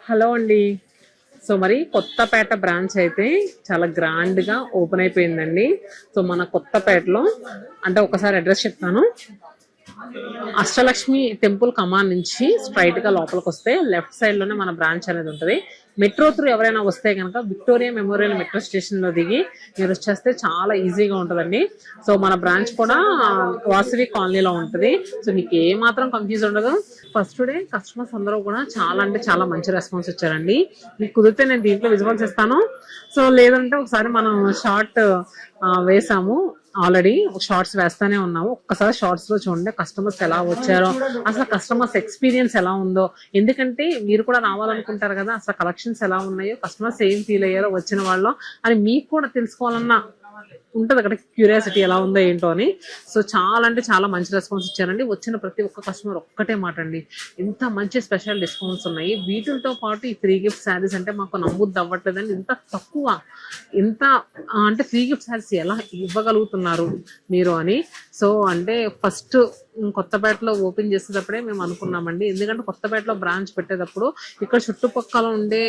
Hello అండి. So మరి Kothapeta branch అయితే చాలా గ్రాండ్గా ఓపెన్ అయిపోయిందండి. సో మన కొత్తపేటలో అంటే ఒకసారి అడ్రస్ చెప్తాను. అష్టలక్ష్మి టెంపుల్ కమాన్ నుంచి స్ట్రైట్ గా లోపలికి వస్తే లెఫ్ట్ సైడ్ లోనే మన బ్రాంచ్ అనేది ఉంటుంది. మెట్రో త్రూ ఎవరైనా వస్తే కనుక విక్టోరియా మెమోరియల్ మెట్రో స్టేషన్ లో దిగి మీరు వచ్చేస్తే చాలా ఈజీగా ఉంటుందండి. సో మన బ్రాంచ్ కూడా వాసవి కాలనీలో ఉంటుంది. సో మీకు ఏ మాత్రం కన్ఫ్యూజ్ ఉండదు. ఫస్ట్ డే కస్టమర్స్ అందరూ కూడా చాలా అంటే చాలా మంచి రెస్పాన్స్ ఇచ్చారండి. మీకు కుదిరితే నేను దీంట్లో విజువల్స్ ఇస్తాను. సో లేదంటే ఒకసారి మనం షార్ట్ వేసాము, ఆల్రెడీ షార్ట్స్ వేస్తానే ఉన్నాము. ఒక్కసారి షార్ట్స్ లో చూడండి కస్టమర్స్ ఎలా వచ్చారో, అసలు కస్టమర్స్ ఎక్స్పీరియన్స్ ఎలా ఉందో. ఎందుకంటే మీరు కూడా రావాలనుకుంటారు కదా, అసలు కలెక్షన్స్ ఎలా ఉన్నాయో, కస్టమర్స్ ఏం ఫీల్ అయ్యారో వచ్చిన వాళ్ళు అని మీకు కూడా తెలుసుకోవాలన్న ఉంటది అక్కడ క్యూరియాసిటీ ఎలా ఉందో ఏంటో అని. సో చాలా అంటే చాలా మంచి రెస్పాన్స్ ఇచ్చారండి. వచ్చిన ప్రతి ఒక్క కస్టమర్ ఒక్కటే మాట అండి, ఇంత మంచి స్పెషల్ డిస్కౌంట్స్ ఉన్నాయి, వీటితో పాటు ఈ ఫ్రీ గిఫ్ట్ శారీస్ అంటే మాకు నమ్ముద్ది అవ్వట్లేదండి. ఇంత తక్కువ, ఇంత అంటే ఫ్రీ గిఫ్ట్ శారీస్ ఎలా ఇవ్వగలుగుతున్నారు మీరు అని. సో అంటే ఫస్ట్ కొత్తపేటలో ఓపెన్ చేసేటప్పుడే మేము అనుకున్నామండి. ఎందుకంటే కొత్తపేటలో బ్రాంచ్ పెట్టేటప్పుడు ఇక్కడ చుట్టుపక్కల ఉండే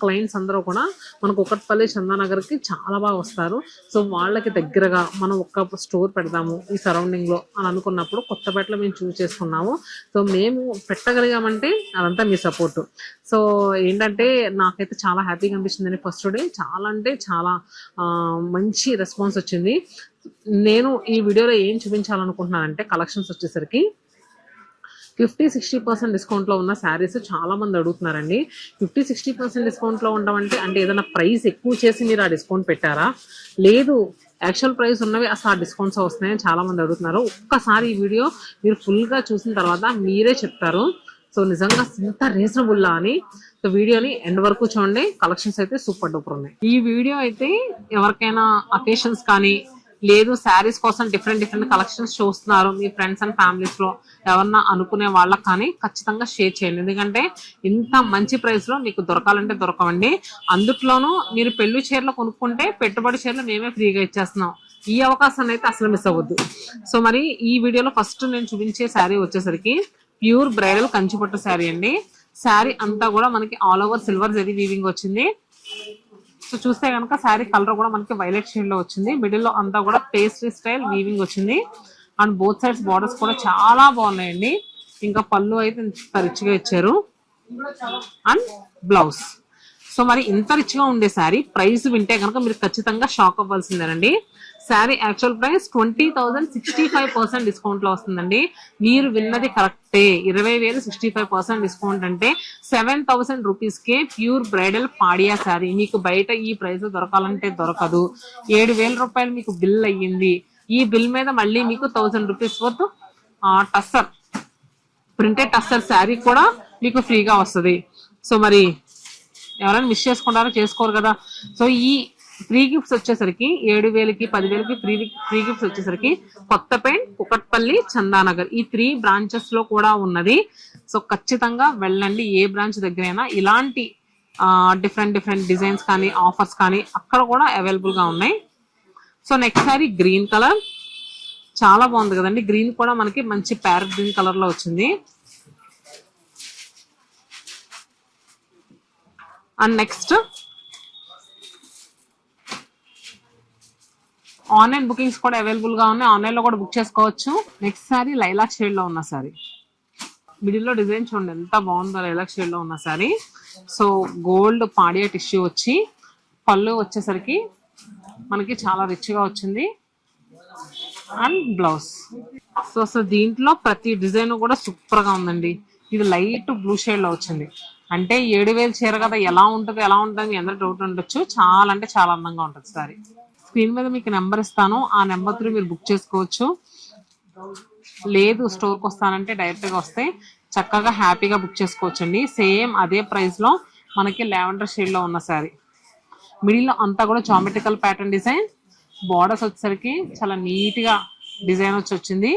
క్లయింట్స్ అందరూ కూడా మనకు కుకట్పల్లి చందానగర్కి చాలా బాగా వస్తారు. సో వాళ్ళకి దగ్గరగా మనం ఒక స్టోర్ పెడదాము ఈ సరౌండింగ్ లో అని అనుకున్నప్పుడు కొత్తపేటలో మేము చూస్ చేసుకున్నాము. సో మేము పెట్టగలిగామంటే అదంతా మీ సపోర్ట్. సో ఏంటంటే నాకైతే చాలా హ్యాపీగా అనిపిస్తుంది. ఫస్ట్ డే చాలా అంటే చాలా మంచి రెస్పాన్స్ వచ్చింది. నేను ఈ వీడియోలో ఏం చూపించాలనుకుంటున్నానంటే కలెక్షన్స్ వచ్చేసరికి 50-60% డిస్కౌంట్ లో ఉన్న శారీస్ చాలా మంది అడుగుతున్నారండి. 50-60% డిస్కౌంట్ లో ఉండమంటే అంటే ఏదైనా ప్రైస్ ఎక్కువ చేసి మీరు ఆ డిస్కౌంట్ పెట్టారా, లేదు యాక్చువల్ ప్రైస్ ఉన్నవి అసలు ఆ డిస్కౌంట్స్ వస్తున్నాయని చాలా మంది అడుగుతున్నారు. ఒక్కసారి ఈ వీడియో మీరు ఫుల్ గా చూసిన తర్వాత మీరే చెప్తారు సో నిజంగా ఇంత రీజనబుల్లా అని. సో వీడియోని ఎండ్ వరకు చూడండి, కలెక్షన్స్ అయితే సూపర్ డూపర్ ఉన్నాయి. ఈ వీడియో అయితే ఎవరికైనా అకేషన్స్ కానీ లేదు శారీస్ కోసం డిఫరెంట్ కలెక్షన్స్ చూస్తున్నారు మీ ఫ్రెండ్స్ అండ్ ఫ్యామిలీస్ లో ఎవరన్నా అనుకునే వాళ్ళకి కానీ ఖచ్చితంగా షేర్ చేయండి. ఎందుకంటే ఇంత మంచి ప్రైస్ లో మీకు దొరకాలంటే దొరకవండి. అందుట్లోనూ మీరు పెళ్లి చీరలు కొనుక్కుంటే పెట్టుబడి చీరలు మేమే ఫ్రీగా ఇచ్చేస్తున్నాం. ఈ అవకాశాన్ని అయితే అసలు మిస్ అవ్వద్దు. సో మరి ఈ వీడియోలో ఫస్ట్ నేను చూపించే శారీ వచ్చేసరికి ప్యూర్ బ్రైడల్ కంచిపట్టు శారీ అండి. శారీ అంతా కూడా మనకి all over silver zari weaving వచ్చింది. సో చూస్తే కనుక శారీ కలర్ కూడా మనకి వైలెట్ షేడ్ లో వచ్చింది. మిడిల్ లో అంతా కూడా పేస్ట్రీ స్టైల్ వీవింగ్ వచ్చింది. అండ్ బోత్ సైడ్స్ బార్డర్స్ కూడా చాలా బాగున్నాయండి. ఇంకా పళ్ళు అయితే ఇంత రిచ్ గా ఇచ్చారు అండ్ బ్లౌజ్. సో మరి ఇంత రిచ్ గా ఉండే శారీ ప్రైస్ వింటే కనుక మీరు ఖచ్చితంగా షాక్ అవ్వాల్సిందేనండి. శారీ యాక్చువల్ ప్రైస్ 20,065% డిస్కౌంట్ లో వస్తుందండి. మీరు విన్నది కరెక్టే, 20,000 65% డిస్కౌంట్ అంటే 7,000 రూపీస్ కే ప్యూర్ బ్రైడల్ పాడియా శారీ మీకు బయట ఈ ప్రైస్ దొరకాలంటే దొరకదు. 7,000 రూపాయలు మీకు బిల్ అయ్యింది. ఈ బిల్ మీద మళ్ళీ మీకు 1,000 రూపీస్ వద్దు టస్సర్ ప్రింటెడ్ టస్సర్ శారీ కూడా మీకు ఫ్రీగా వస్తుంది. సో మరి ఎవరైనా మిస్ చేసుకుంటారో చేసుకోరు కదా. సో ఈ ఫ్రీ గిఫ్ట్స్ వచ్చేసరికి 7,000కి 10,000కి ఫ్రీ గిఫ్ట్స్ వచ్చేసరికి కొత్తపేట్, కుకట్పల్లి, చందానగర్ ఈ 3 బ్రాంచెస్ లో కూడా ఉన్నది. సో ఖచ్చితంగా వెళ్ళండి. ఏ బ్రాంచ్ దగ్గరైనా ఇలాంటి డిఫరెంట్ డిజైన్స్ కానీ ఆఫర్స్ కానీ అక్కడ కూడా అవైలబుల్ గా ఉన్నాయి. So next sorry green colour చాలా బాగుంది కదండి. గ్రీన్ కూడా మనకి మంచి ప్యారెట్ గ్రీన్ కలర్ లో వచ్చింది. అండ్ నెక్స్ట్ ఆన్లైన్ బుకింగ్స్ కూడా అవైలబుల్ గా ఉన్నాయి, ఆన్లైన్ లో కూడా బుక్ చేసుకోవచ్చు. నెక్స్ట్ సారీ లైలాక్ షేడ్ లో ఉన్న సారీ, మిడిల్ లో డిజైన్ చూడండి ఎంత బాగుందో లైలాక్ షేడ్ లో ఉన్న సారీ. సో గోల్డ్ పాడియా టిష్యూ వచ్చి పళ్ళు వచ్చేసరికి మనకి చాలా రిచ్ గా వచ్చింది అండ్ బ్లౌజ్. సో అసలు దీంట్లో ప్రతి డిజైన్ కూడా సూపర్ గా ఉందండి. ఇది లైట్ బ్లూ షేడ్ లో వచ్చింది. అంటే 7,000 చీర కదా ఎలా ఉంటుంది మీ అందరూ డౌట్ ఉండొచ్చు. చాలా అంటే చాలా అందంగా ఉంటుంది సారీ. స్క్రీన్ మీద మీకు నెంబర్ ఇస్తాను, ఆ నెంబర్ త్రూ మీరు బుక్ చేసుకోవచ్చు. లేదు స్టోర్కి వస్తానంటే డైరెక్ట్ గా వస్తే చక్కగా హ్యాపీగా బుక్ చేసుకోవచ్చు అండి. సేమ్ అదే ప్రైస్ లో మనకి లావెండర్ షేడ్ లో ఉన్న సారీ, మిడిల్ లో అంతా కూడా జామెట్రికల్ ప్యాటర్న్ డిజైన్, బార్డర్స్ వచ్చేసరికి చాలా నీట్ గా డిజైన్ వచ్చింది.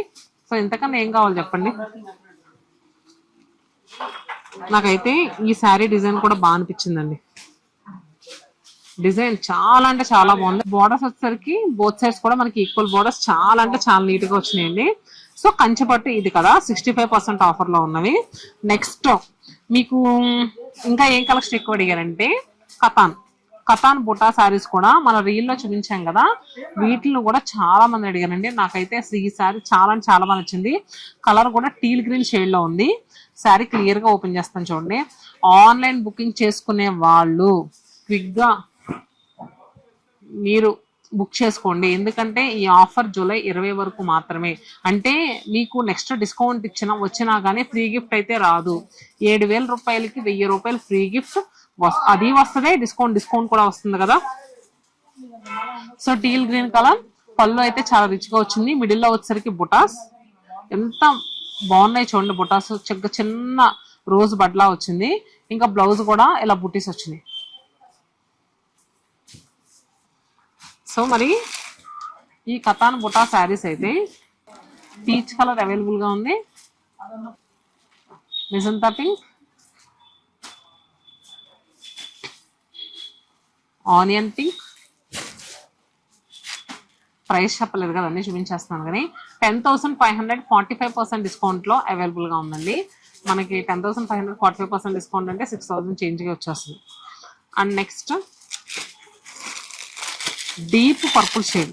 సో ఇంతకన్నా ఏం కావాలి చెప్పండి. నాకైతే ఈ శారీ డిజైన్ కూడా బాగా అనిపించిందండి. డిజైన్ చాలా అంటే చాలా బాగుంది. బార్డర్స్ వచ్చేసరికి బోత్ సైడ్స్ కూడా మనకి ఈక్వల్ బార్డర్స్ చాలా అంటే చాలా నీట్ గా వచ్చినాయండి. సో కంచిపట్టు ఇది కదా 65% ఆఫర్ లో ఉన్నవి. నెక్స్ట్ మీకు ఇంకా ఏం కలెక్షన్ ఎక్కువ అడిగారంటే కథాన్ బుటా శారీస్ కూడా మన రీల్లో చూపించాం కదా, వీటిని కూడా చాలా మంది అడిగారండి. నాకైతే అసలు ఈ శారీ చాలా చాలా బాగా నచ్చింది. కలర్ కూడా టీల్ గ్రీన్ షేడ్ లో ఉంది. శారీ క్లియర్ గా ఓపెన్ చేస్తాను చూడండి. ఆన్లైన్ బుకింగ్ చేసుకునే వాళ్ళు క్విక్ గా మీరు బుక్ చేసుకోండి, ఎందుకంటే ఈ ఆఫర్ జూలై 20 వరకు మాత్రమే. అంటే మీకు నెక్స్ట్ డిస్కౌంట్ వచ్చినా కానీ ఫ్రీ గిఫ్ట్ అయితే రాదు. 7,000 రూపాయలకి 1,000 రూపాయలు ఫ్రీ గిఫ్ట్ అది వస్తుంది, డిస్కౌంట్ కూడా వస్తుంది కదా. సో టీల్ గ్రీన్ కలర్ పళ్ళు అయితే చాలా రిచ్ గా వచ్చింది. మిడిల్ లో వచ్చేసరికి బుటాస్ ఎంత బాగున్నాయి చూడండి. బుటాస్ చిన్న రోజ్ బడ్లా వచ్చింది. ఇంకా బ్లౌజ్ కూడా ఇలా బుటీస్ వచ్చినాయి. సో మరి ఈ కథాన్ బుటా శారీస్ అయితే పీచ్ కలర్ అవైలబుల్ గా ఉంది, magenta pink, onion pink. Price చెప్పలేదు కదా, అన్ని చూపించేస్తున్నాను కానీ 10,500 45% డిస్కౌంట్ లో అవైలబుల్ గా ఉందండి. మనకి 10,500 45% డిస్కౌంట్ అంటే 6,000 చేంజ్ గా వచ్చేస్తుంది. And next deep purple shade,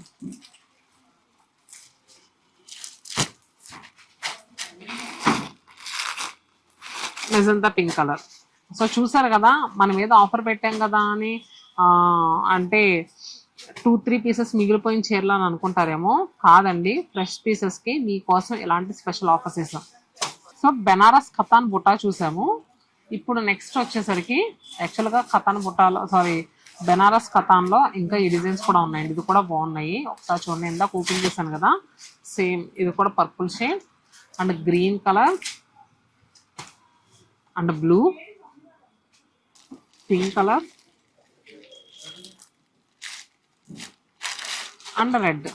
magenta pink colour. So చూసారు కదా, మనం ఏదో ఆఫర్ పెట్టాం కదా అని అంటే 2-3 పీసెస్ మిగిలిపోయిన చీరలు అని అనుకుంటారేమో. కాదండి, ఫ్రెష్ పీసెస్ కి మీకోసం ఇలాంటి స్పెషల్ ఆఫర్స్ ఇస్తాం. సో బెనారస్ కథాన్ బుటా చూసాము. ఇప్పుడు నెక్స్ట్ వచ్చేసరికి యాక్చువల్గా కథాన్ బుటాలో బెనారస్ కథాన్ లో ఇంకా ఈ డిజైన్స్ కూడా ఉన్నాయండి. ఇది కూడా బాగున్నాయి, ఒకసారి చూడండి. ఇందాక ఓపెన్ చేశాను కదా, సేమ్ ఇది కూడా purple shade and green colour and blue, pink colour and red.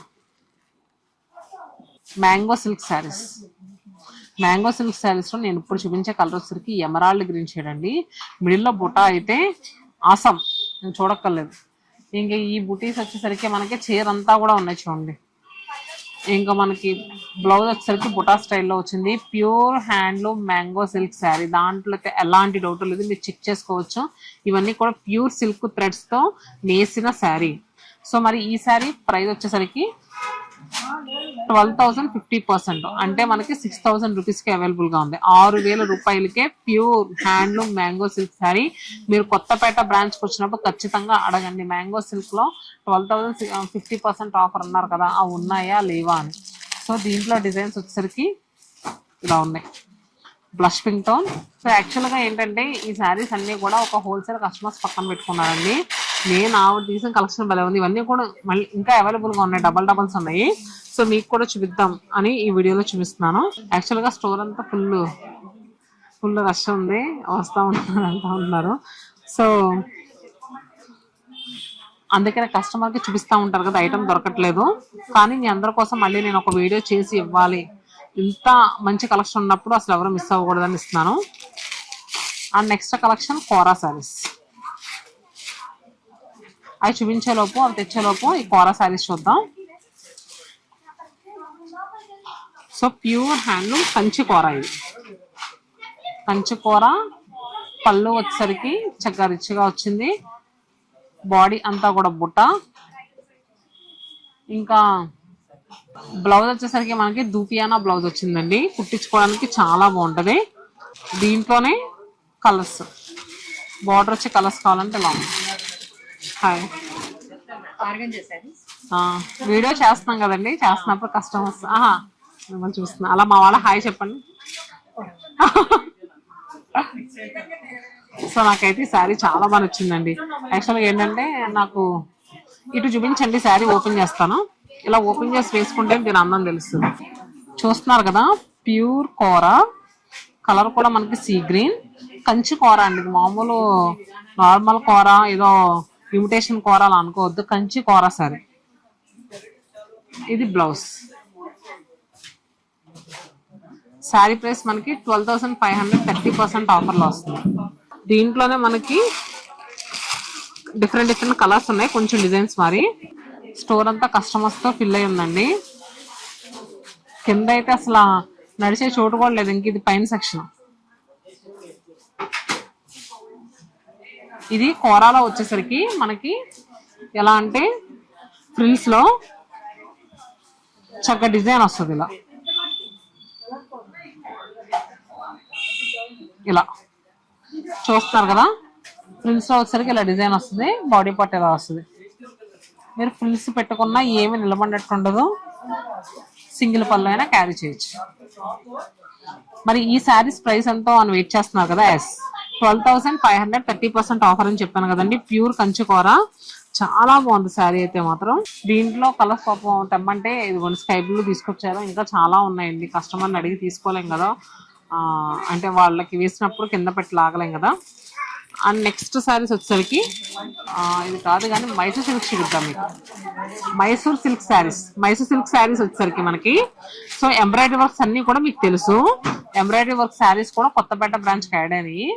Mango silk saris. Mango silk saris లో నేను ఇప్పుడు చూపించే కలర్ వచ్చేసరికి ఎమరాల్డ్ గ్రీన్ షేడ్ అండి. మిడిల్ లో బుటా అయితే ఆసం, నేను చూడక్కర్లేదు. ఇంకా ఈ బుటీస్ వచ్చేసరికి మనకి చీర అంతా కూడా ఉన్నాయి చూడండి. ఇంకా మనకి బ్లౌజ్ వచ్చేసరికి బుటా స్టైల్లో వచ్చింది. Pure handloom mango silk sari, దాంట్లో అయితే ఎలాంటి డౌట్ లేదు, మీరు చెక్ చేసుకోవచ్చు. ఇవన్నీ కూడా ప్యూర్ సిల్క్ థ్రెడ్స్ తో నేసిన శారీ. సో మరి ఈ శారీ ప్రైస్ వచ్చేసరికి 12,050%, అంటే మనకి 6,000 రూపీస్ కి అవైలబుల్ గా ఉంది. 6,000 రూపాయలకే pure handloom mango silk sari. మీరు కొత్తపేట బ్రాంచ్ కి వచ్చినప్పుడు ఖచ్చితంగా అడగండి. మ్యాంగో సిల్క్ లో 12,050% ఆఫర్ అన్నారు కదా, అవి ఉన్నాయా లేవా అని. సో దీంట్లో డిజైన్స్ వచ్చేసరికి ఇలా ఉన్నాయి, బ్లష్ పింక్ టోన్. సో యాక్చువల్గా ఏంటంటే ఈ శారీస్ అన్ని కూడా ఒక హోల్సేల్ కస్టమర్స్ పక్కన పెట్టుకున్నారండి. నేను ఆవిడ తీసిన కలెక్షన్ భలే ఉంది. ఇవన్నీ కూడా మళ్ళీ ఇంకా అవైలబుల్ గా ఉన్నాయి, డబల్స్ ఉన్నాయి. సో మీకు కూడా చూపిద్దాం అని ఈ వీడియోలో చూపిస్తున్నాను. యాక్చువల్గా స్టోర్ అంతా ఫుల్ రష్ ఉంది, వస్తూ ఉంటున్నారు. సో అందుకనే కస్టమర్కి చూపిస్తూ ఉంటారు కదా, ఐటమ్ దొరకట్లేదు. కానీ మీ అందరి కోసం మళ్ళీ నేను ఒక వీడియో చేసి ఇవ్వాలి. ఇంత మంచి కలెక్షన్ ఉన్నప్పుడు అసలు ఎవరు మిస్ అవ్వకూడదని ఇస్తున్నాను. అండ్ నెక్స్ట్ కలెక్షన్ కోరా శారీస్. అవి చూపించేలోపు, అవి తెచ్చేలోపు ఈ కోరా శారీస్ చూద్దాం. సో ప్యూర్ హ్యాండ్లూమ్ కంచి కూర. ఇది కంచి కూర. పళ్ళు వచ్చేసరికి చక్కగా రిచ్గా వచ్చింది. బాడీ అంతా కూడా బుట్ట. ఇంకా బ్లౌజ్ వచ్చేసరికి మనకి దూపియానా బ్లౌజ్ వచ్చిందండి. కుట్టించుకోవడానికి చాలా బాగుంటది. దీంట్లోనే కలర్స్, బార్డర్ వచ్చే కలర్స్ కావాలంటే ఇలా ఉంది. హాయ్, వీడియో చేస్తున్నాం కదండి, చేస్తున్నప్పుడు కస్టమర్స్ మిమ్మల్ని చూస్తున్నా. అలా మా వాళ్ళ హాయ్ చెప్పండి. సో నాకైతే ఈ శారీ చాలా బాగా నచ్చిందండి. యాక్చువల్గా ఏంటంటే నాకు ఇటు చూపించండి, శారీ ఓపెన్ చేస్తాను. ఇలా ఓపెన్ చేసి వేసుకుంటే దీని అందం తెలుస్తుంది. చూస్తున్నారు కదా, ప్యూర్ కూర. కలర్ కూడా మనకి సీ గ్రీన్. కంచి కూర అండి, ఇది మామూలు నార్మల్ కూర ఏదో ఇమిటేషన్ కూర అలా అనుకోవద్దు, కంచి కూర శారీ. ఇది బ్లౌజ్. శారీ ప్రైస్ మనకి 12,500 30% ఆఫర్లో వస్తుంది. దీంట్లోనే మనకి డిఫరెంట్ కలర్స్ ఉన్నాయి, కొంచెం డిజైన్స్ మరి. స్టోర్ అంతా కస్టమర్స్ తో ఫిల్ అయి ఉందండి. కింద అయితే అసలు నడిచే చోటు కూడా లేదు. ఇంక ఇది పైన సెక్షన్. ఇది కోరాలో వచ్చేసరికి మనకి ఎలా అంటే ఫ్రిల్స్ లో చక్కగా డిజైన్ వస్తుంది ఇలా ఇలా చూస్తున్నారు కదా. ఫ్రిల్స్ లో వచ్చేసరికి ఇలా డిజైన్ వస్తుంది, బాడీ పార్ట్ ఇలా వస్తుంది. మీరు ఫ్రిల్స్ పెట్టుకున్నా ఏమి నిలబడినట్టు ఉండదు, సింగిల్ పళ్ళు అయినా క్యారీ చేయొచ్చు. మరి ఈ శారీస్ ప్రైస్ ఎంతో అని వెయిట్ చేస్తున్నారు కదా. ఎస్ 12,500 30% ఆఫర్ అని చెప్పాను కదండి. ప్యూర్ కంచుకోర, చాలా బాగుంది శారీ అయితే మాత్రం. దీంట్లో కలర్స్ పాపం తెమ్మంటే ఇది స్కై బ్లూ తీసుకొచ్చారు, ఇంకా చాలా ఉన్నాయండి. కస్టమర్ని అడిగి తీసుకోలేం కదా, అంటే వాళ్ళకి వేసినప్పుడు కింద పెట్టి లాగలేం కదా. అండ్ నెక్స్ట్ శారీస్ వచ్చేసరికి ఇది కాదు కానీ మైసూర్ సిల్క్ చూద్దాం మీకు. మైసూర్ సిల్క్ శారీస్ వచ్చేసరికి మనకి సో ఎంబ్రాయిడరీ వర్క్స్ అన్ని కూడా మీకు తెలుసు. ఎంబ్రాయిడరీ వర్క్ శారీస్ కూడా కొత్తపేట బ్రాంచ్ కి యాడ్ అయినాయి.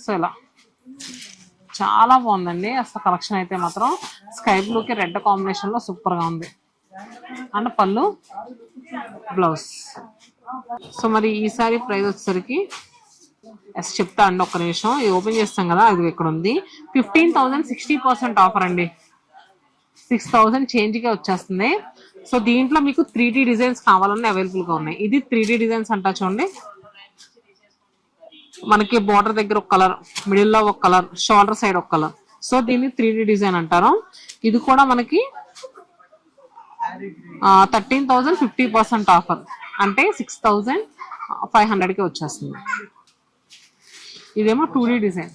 సో ఇలా చాలా బాగుందండి అసలు కలెక్షన్ అయితే మాత్రం. స్కై బ్లూకి రెడ్ కాంబినేషన్ లో సూపర్ గా ఉంది. అండ్ పళ్ళు, బ్లౌజ్. సో మరి ఈ సారీ ప్రైస్ వచ్చేసరికి ఎస్ చెప్తా అండి, ఒక్క నిమిషం. ఇది ఓపెన్ చేస్తాం కదా, అది ఇక్కడ ఉంది. 15,000 60% ఆఫర్ అండి. 6,000 చేంజ్ గా వచ్చేస్తుంది. సో దీంట్లో మీకు 3D డిజైన్స్ కావాలన్నా అవైలబుల్ గా ఉన్నాయి. ఇది 3D డిజైన్స్ అంటా చూడండి. మనకి బోర్డర్ దగ్గర ఒక కలర్, మిడిల్ లో ఒక కలర్, షోల్డర్ సైడ్ ఒక కలర్. సో దీన్ని 3D డిజైన్ అంటారు. ఇది కూడా మనకి 13,000 50% ఆఫర్ అంటే 6,500 కి వచ్చేస్తుంది. ఇదేమో 2D డిజైన్,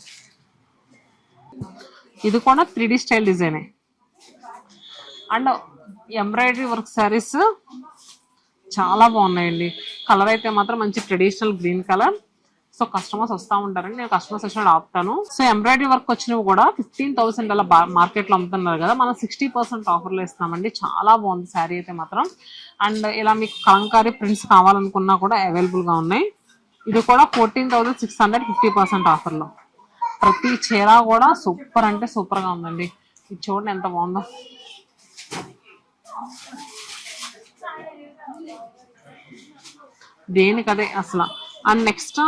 ఇది కూడా 3D స్టైల్ డిజైనే. అండ్ ఎంబ్రాయిడరీ వర్క్ శారీస్ చాలా బాగున్నాయండి. కలర్ అయితే మాత్రం మంచి traditional green colour. So customers వస్తూ ఉంటారండి, నేను కస్టమర్స్ వచ్చినప్పుడు ఆపుతాను. సో ఎంబ్రాయిడరీ వర్క్ వచ్చినవి కూడా 15,000 అలా మార్కెట్ లో అమ్ముతున్నారు కదా, మనం 60% ఆఫర్లో ఇస్తామండి. చాలా బాగుంది శారీ అయితే మాత్రం. అండ్ ఇలా మీకు కలంకారీ ప్రింట్స్ కావాలనుకున్నా కూడా అవైలబుల్ గా ఉన్నాయి. ఇది కూడా 14,600 50% ఆఫర్లో. ప్రతి చీర కూడా సూపర్ అంటే సూపర్ గా ఉందండి. ఇది చూడండి ఎంత బాగుందో. దేనికదే అసలు. అండ్ నెక్స్ట్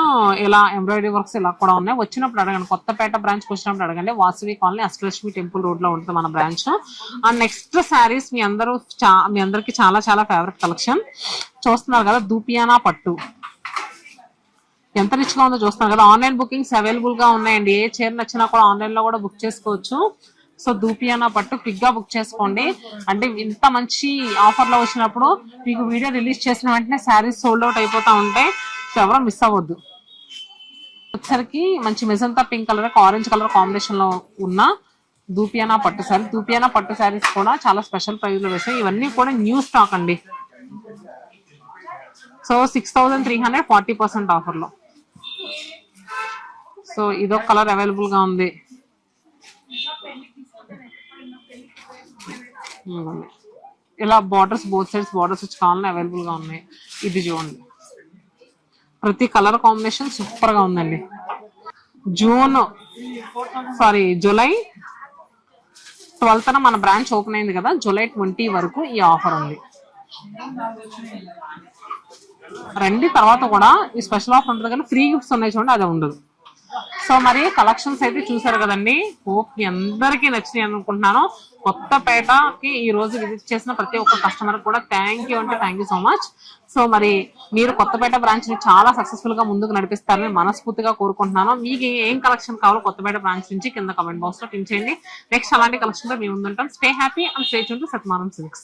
ఇలా ఎంబ్రాయిడరీ వర్క్స్ ఇలా కూడా ఉన్నాయి. వచ్చినప్పుడు అడగండి, కొత్తపేట బ్రాంచ్ కి వచ్చినప్పుడు అడగండి. Vasavi colony Ashtalakshmi temple road లో ఉంటుంది మన బ్రాంచ్. అండ్ నెక్స్ట్ శారీస్ మీ అందరికి చాలా చాలా ఫేవరెట్ కలెక్షన్ చూస్తున్నారు కదా. దూపియానా పట్టు ఎంత రిచ్ గా ఉందో చూస్తున్నారు కదా. ఆన్లైన్ బుకింగ్స్ అవైలబుల్ గా ఉన్నాయండి. ఏ చీర నచ్చినా కూడా ఆన్లైన్ లో కూడా బుక్ చేసుకోవచ్చు. సో దూపియానా పట్టు క్విక్ గా బుక్ చేసుకోండి. అంటే ఇంత మంచి ఆఫర్ లో వచ్చినప్పుడు మీకు వీడియో రిలీజ్ చేసిన వెంటనే శారీస్ సోల్డ్ అవుట్ అయిపోతా ఉంటాయి. సో ఎవరో మిస్ అవ్వద్దు. వచ్చరికి మంచి magenta pink colour, orange colour combination లో ఉన్న దూపియానా పట్టు శారీ. దూపియానా పట్టు శారీస్ కూడా చాలా స్పెషల్ ప్రైస్ లో వేసాయి. ఇవన్నీ కూడా న్యూ స్టాక్ అండి. సో 6,300 40% ఆఫర్ లో. సో ఇదొక కలర్ అవైలబుల్ గా ఉంది. ఇలా బార్డర్స్ బోత్ సైడ్స్ బార్డర్స్ వచ్చి కావాలని అవైలబుల్ గా ఉన్నాయి. ఇది చూడండి, ప్రతి కలర్ కాంబినేషన్ సూపర్ గా ఉందండి. జూలై 12న మన బ్రాంచ్ ఓపెన్ అయింది కదా, జూలై 20 వరకు ఈ ఆఫర్ ఉంది. రండి. తర్వాత కూడా ఈ స్పెషల్ ఆఫర్ ఉంటుంది కానీ ఫ్రీ గిఫ్ట్స్ ఉన్నాయి చూడండి, అది ఉండదు. సో మరి కలెక్షన్స్ అయితే చూసారు కదండి. హోప్ మీ అందరికీ నచ్చినాయి అనుకుంటున్నాను. కొత్తపేటకి ఈ రోజు విజిట్ చేసిన ప్రతి ఒక్క కస్టమర్ కూడా థ్యాంక్ యూ అంటే thank you so much. So మరి మీరు కొత్తపేట బ్రాంచ్ ని చాలా సక్సెస్ఫుల్ గా ముందుకు నడిపిస్తారని మనస్ఫూర్తిగా కోరుకుంటున్నాను. మీకు ఏం కలెక్షన్ కావాలో కొత్తపేట బ్రాంచ్ నుంచి కింద కమెంట్ బాక్స్ లో పిన్ చేయండి. నెక్స్ట్ అలాంటి కలెక్షన్ తో మేము ముందుంటాం. Stay happy and stay tune to Sathyamanam silks.